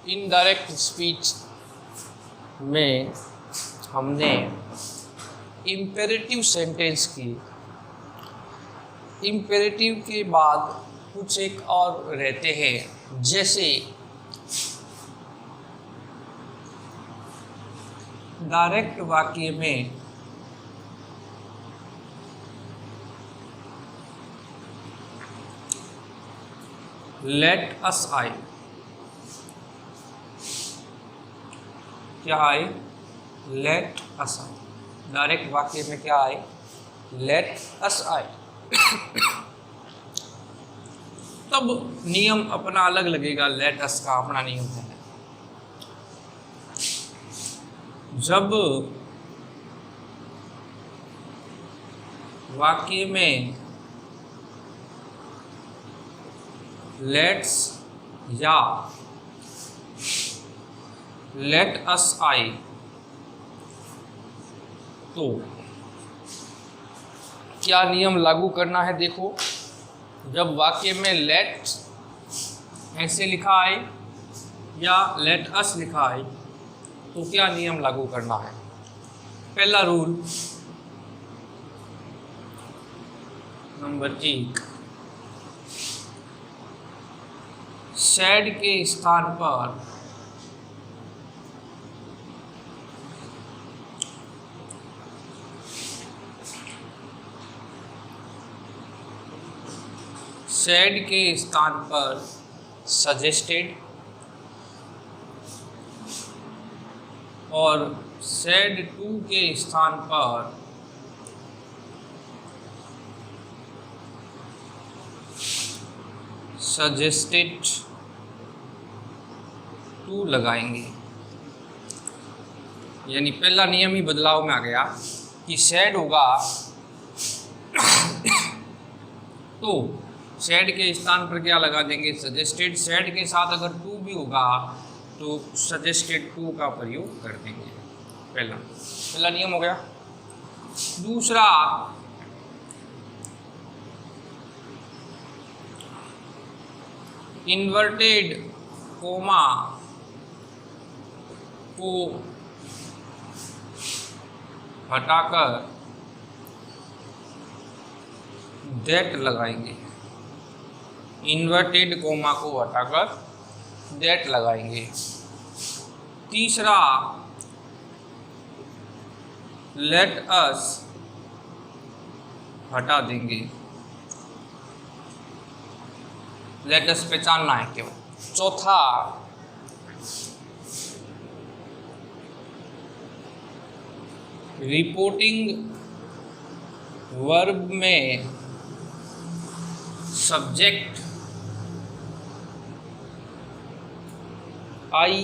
Indirect speech में हमने imperative sentence की। इम्पेरेटिव के बाद कुछ एक और रहते हैं, जैसे डायरेक्ट वाक्य में लेट अस आए, क्या आए? लेट अस आए। डायरेक्ट वाक्य में क्या आए? लेट अस आए। तब नियम अपना अलग लगेगा, लेट अस का अपना नियम है। जब वाक्य में लेट्स या लेट अस आए तो क्या नियम लागू करना है? देखो, जब वाक्य में लेट ऐसे लिखा है या लेट अस लिखा है तो क्या नियम लागू करना है? पहला रूल नंबर 1, सैड के स्थान पर सैड के स्थान पर सजेस्टेड और सैड टू के स्थान पर सजेस्टेड टू लगाएंगे। यानी पहला नियम ही बदलाव में आ गया कि सैड होगा तो सैड के स्थान पर क्या लगा देंगे? सजेस्टेड। सैड के साथ अगर टू भी होगा तो सजेस्टेड टू का प्रयोग कर देंगे। पहला नियम हो गया। दूसरा, इन्वर्टेड कोमा को हटाकर दैट लगाएंगे। इन्वर्टेड कोमा को हटाकर दैट लगाएंगे। तीसरा, लेट अस हटा देंगे। लेट अस पहचानना है केवल। चौथा, रिपोर्टिंग वर्ब में सब्जेक्ट आई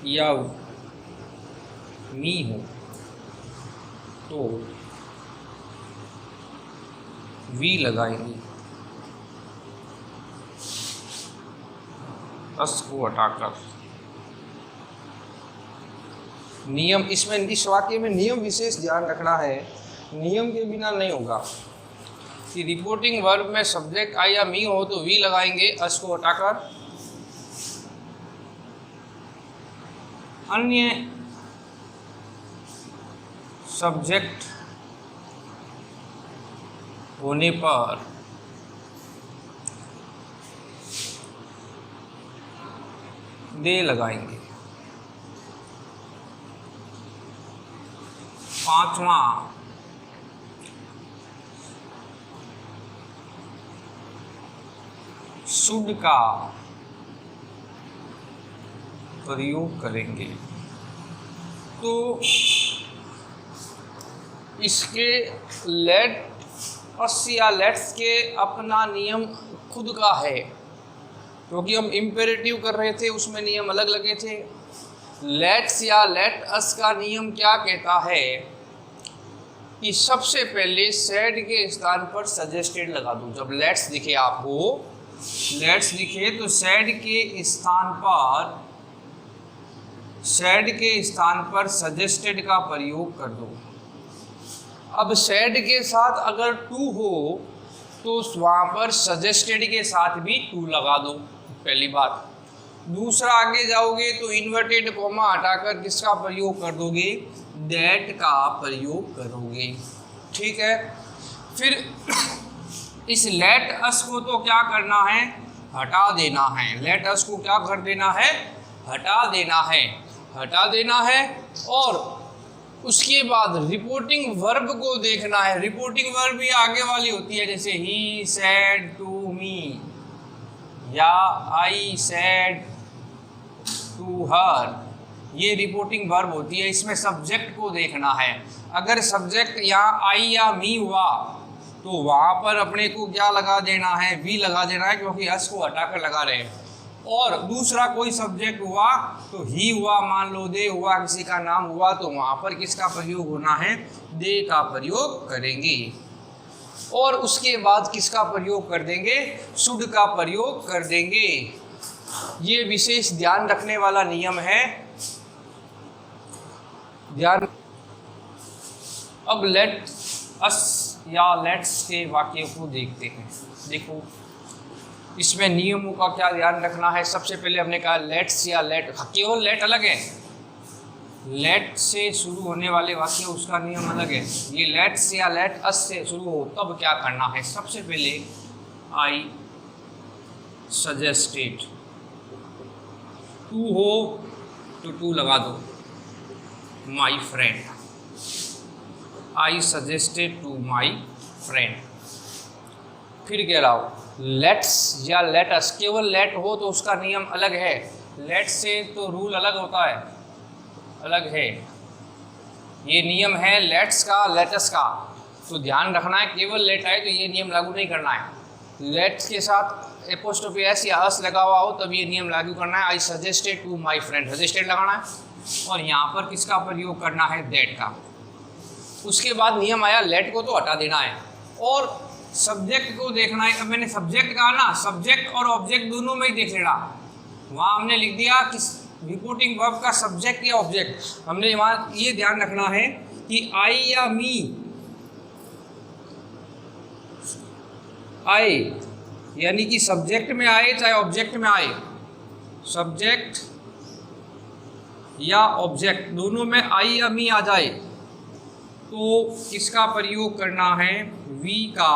या मी हो तो वी लगाएंगे। अस को हटाकर। नियम इसमें, इस वाक्य में नियम विशेष ध्यान रखना है, नियम के बिना नहीं होगा कि रिपोर्टिंग वर्ब में सब्जेक्ट आई या मी हो तो वी लगाएंगे अस को हटाकर। अन्य सब्जेक्ट होने पर दे लगाएंगे। पांचवा, शुड का प्रयोग करेंगे। तो इसके लेट अस या लेट्स के अपना नियम खुद का है, क्योंकि हम इम्पेरेटिव कर रहे थे, उसमें नियम अलग लगे थे। लेट्स या लेट अस का नियम क्या कहता है कि सबसे पहले सैड के स्थान पर सजेस्टेड लगा दो। जब लेट्स दिखे आपको, लेट्स दिखे तो सैड के स्थान पर सजेस्टेड का प्रयोग कर दो। अब सैड के साथ अगर टू हो तो वहाँ पर सजेस्टेड के साथ भी टू लगा दो। पहली बात। दूसरा, आगे जाओगे तो इन्वर्टेड कॉमा हटाकर किसका प्रयोग कर दोगे? दैट का प्रयोग करोगे। ठीक है। फिर इस लेट अस को तो क्या करना है? हटा देना है। लेट अस को क्या कर देना है? हटा देना है। हटा देना है। और उसके बाद रिपोर्टिंग वर्ब को देखना है। रिपोर्टिंग वर्ब भी आगे वाली होती है, जैसे ही सेड टू मी या आई सेड टू हर, ये रिपोर्टिंग वर्ब होती है। इसमें सब्जेक्ट को देखना है। अगर सब्जेक्ट यहाँ आई या मी हुआ तो वहाँ पर अपने को क्या लगा देना है? वी लगा देना है, क्योंकि अस को हटाकर लगा रहे हैं। और दूसरा कोई सब्जेक्ट हुआ तो ही हुआ, मान लो दे हुआ, किसी का नाम हुआ तो वहाँ पर किसका प्रयोग होना है? दे का प्रयोग करेंगे। और उसके बाद किसका प्रयोग कर देंगे? शुड का प्रयोग कर देंगे। ये विशेष ध्यान रखने वाला नियम है। ध्यान। अब लेट अस या लेट्स के वाक्य को देखते हैं। देखो, इसमें नियमों का क्या ध्यान रखना है? सबसे पहले हमने कहा लेट्स या लेट, केवल लेट अलग है। लेट से शुरू होने वाले वाक्य उसका नियम अलग है। ये लेट्स या लेट अस से शुरू हो तब क्या करना है? सबसे पहले आई सजेस्टेड, टू हो तो टू लगा दो, my friend. I suggested to my friend. फिर कह रहा हूँ लेट्स या लेट अस, केवल लेट हो तो उसका नियम अलग है। लेट से तो रूल अलग होता है, अलग है। ये नियम है लेट्स का, लेटस का। तो ध्यान रखना है, केवल लेट आए तो ये नियम लागू नहीं करना है। लेट्स के साथ एपोस्ट्रोफी एस या अस लगा हुआ हो तब ये नियम लागू करना है। I suggested to my friend, suggested लगाना है। और यहाँ पर किसका प्रयोग करना है? दैट का। उसके बाद नियम आया लेट को तो हटा देना है और सब्जेक्ट को देखना है। अब मैंने सब्जेक्ट कहा ना, सब्जेक्ट और ऑब्जेक्ट दोनों में ही देख लेना। वहाँ हमने लिख दिया कि रिपोर्टिंग वर्ब का सब्जेक्ट या ऑब्जेक्ट। हमने वहाँ ये ध्यान रखना है कि आई या मी, आए यानी कि सब्जेक्ट में आए चाहे ऑब्जेक्ट में आए, सब्जेक्ट या ऑब्जेक्ट दोनों में आई या मी आ जाए तो किसका प्रयोग करना है? वी का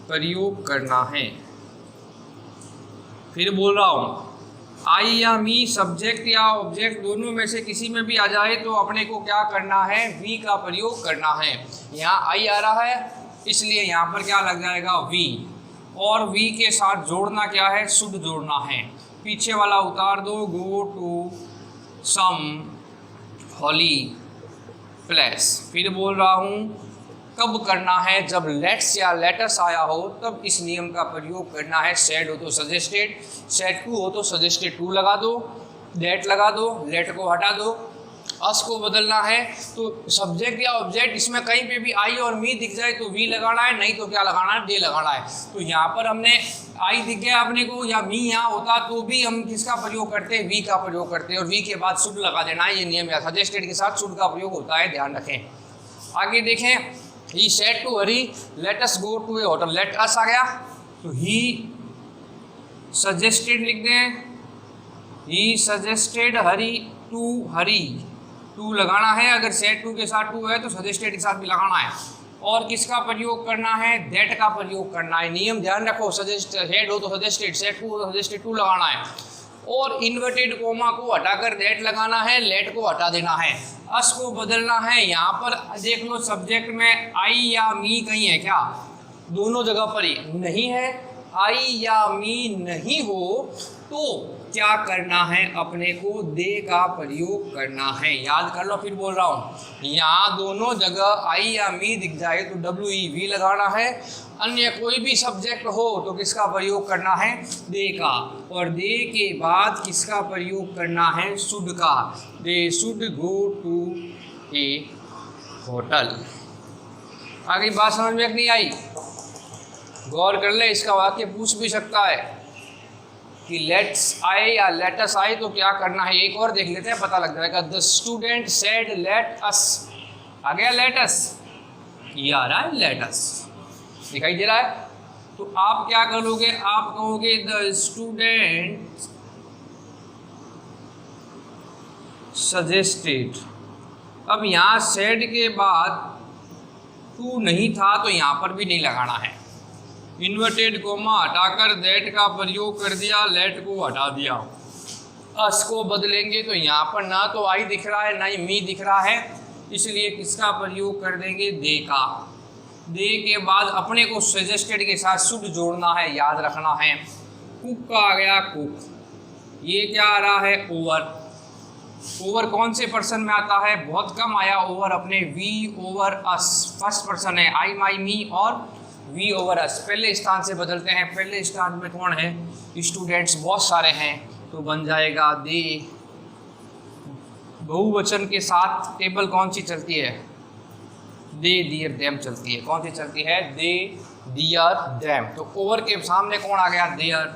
प्रयोग करना है। फिर बोल रहा हूँ, आई या मी सब्जेक्ट या ऑब्जेक्ट दोनों में से किसी में भी आ जाए तो अपने को क्या करना है? वी का प्रयोग करना है। यहाँ आई आ रहा है इसलिए यहाँ पर क्या लग जाएगा? वी। और वी के साथ जोड़ना क्या है? शुड जोड़ना है। पीछे वाला उतार दो, go to some Holly place. फिर बोल रहा हूँ कब करना है? जब लेट्स या लेटस आया हो तब इस नियम का प्रयोग करना है। सेड हो तो सजेस्टेड, सेड टू हो तो सजेस्टेड टू लगा दो, दैट लगा दो, लेट को हटा दो। अस को बदलना है तो सब्जेक्ट या ऑब्जेक्ट इसमें कहीं पे भी आई और मी दिख जाए तो वी लगाना है, नहीं तो क्या लगाना है? दे लगाना है। तो यहाँ पर हमने आई दिख गया अपने को या मी यहाँ होता तो भी हम किसका प्रयोग करते हैं? वी का प्रयोग करते हैं। और वी के बाद शुड लगा देना है। ये नियम है। सजेस्टेड के साथ शुड का प्रयोग होता है, ध्यान रखें। आगे देखें, he said to Hari let us go to a hotel. Let us आ गया तो ही सजेस्टेड लिख दें, he suggested Hari to Hari, to लगाना है। अगर सेड टू के साथ टू है तो सजेस्टेड के साथ भी लगाना है। और किसका प्रयोग करना है? दैट का प्रयोग करना है। नियम ध्यान रखो, सेड हो तो सजेस्टेड, सेड टू हो तो सजेस्टेड टू लगाना है। और इन्वर्टेड कोमा को हटाकर दैट लगाना है, लेट को हटा देना है। अस को बदलना है। यहाँ पर देख लो सब्जेक्ट में आई या मी कहीं है क्या? दोनों जगह पर ही नहीं है। आई या मी नहीं हो तो क्या करना है? अपने को दे का प्रयोग करना है। याद कर लो, फिर बोल रहा हूँ, यहाँ दोनों जगह आई या मी दिख जाए तो डब्ल्यू ई वी लगाना है। अन्य कोई भी सब्जेक्ट हो तो किसका प्रयोग करना है? दे का। और दे के बाद किसका प्रयोग करना है? शुड का। They should go to a hotel. आगे बात समझ में नहीं आई? गौर कर ले, इसका वाक्य पूछ भी सकता है कि लेट्स आए या लेटस आए तो क्या करना है। एक और देख लेते हैं, पता लग जाएगा। The student said let us, आ गया लेटस, ये आ रहा है लेटस, दिखाई दे रहा है। तो आप क्या करोगे, आप कहोगे द स्टूडेंट सजेस्टेड। अब यहाँ सेड के बाद टू नहीं था तो यहाँ पर भी नहीं लगाना है। इन्वर्टेड कोमा हटाकर दैट का प्रयोग कर दिया, लेट को हटा दिया। अस को बदलेंगे तो यहाँ पर ना तो आई दिख रहा है ना ही मी दिख रहा है, इसलिए किसका प्रयोग कर देंगे, दे का। दे के बाद अपने को सजेस्टेड के साथ शुड जोड़ना है, याद रखना है। कुक का आ गया कुक, ये क्या आ रहा है, ओवर। ओवर कौन से पर्सन में आता है, बहुत कम आया ओवर, अपने we over us, first person है, आई माई मी और वी ओवर अस। पहले स्थान से बदलते हैं, पहले स्थान में कौन है, स्टूडेंट्स बहुत सारे हैं, तो बन जाएगा दे। बहुवचन के साथ टेबल कौन सी चलती है, दे दियर देम चलती है। कौन सी चलती है, दे दियर देम। तो ओवर के सामने कौन आ गया, देयर,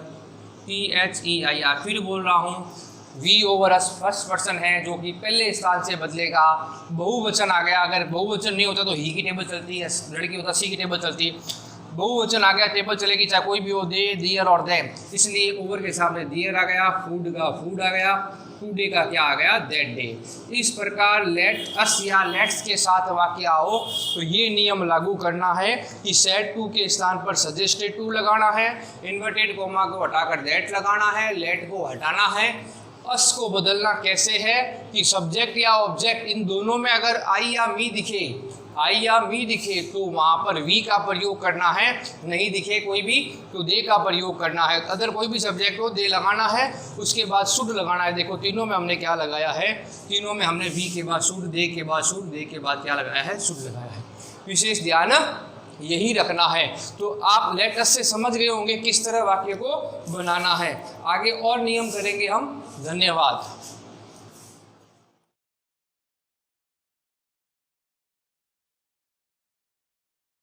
THEIR। फिर बोल रहा हूँ, we over us first person है जो कि पहले स्थान से बदलेगा। बहुवचन आ गया, अगर बहुवचन नहीं होता तो ही की टेबल चलती है, लड़की होता सी की टेबल चलती है। बहुवचन आ गया टेबल चलेगी, चाहे कोई भी हो, दे दियर और देम, इसलिए ओवर के सामने दियर आ गया, फूड का फूड आ गया, टुडे का क्या आ गया, दैट डे। इस प्रकार लेट अस या लेट्स के साथ वाक्य आओ तो ये नियम लागू करना है कि सेड टू के स्थान पर सजेस्टेड टू लगाना है, इन्वर्टेड कोमा को हटाकर दैट लगाना है, लेट को हटाना है। अस को बदलना कैसे है कि सब्जेक्ट या ऑब्जेक्ट इन दोनों में अगर आई या मी दिखे, आई या मी दिखे तो वहाँ पर वी का प्रयोग करना है, नहीं दिखे कोई भी तो दे का प्रयोग करना है। अगर कोई भी सब्जेक्ट हो दे लगाना है, उसके बाद शुड लगाना है। देखो तीनों में हमने क्या लगाया है, तीनों में हमने वी के बाद शुड, दे के बाद शुड, दे के बाद क्या लगाया है, शुड लगाया है। विशेष ध्यान यही रखना है। तो आप लेट अस से समझ गए होंगे किस तरह वाक्य को बनाना है। आगे और नियम करेंगे हम। धन्यवाद।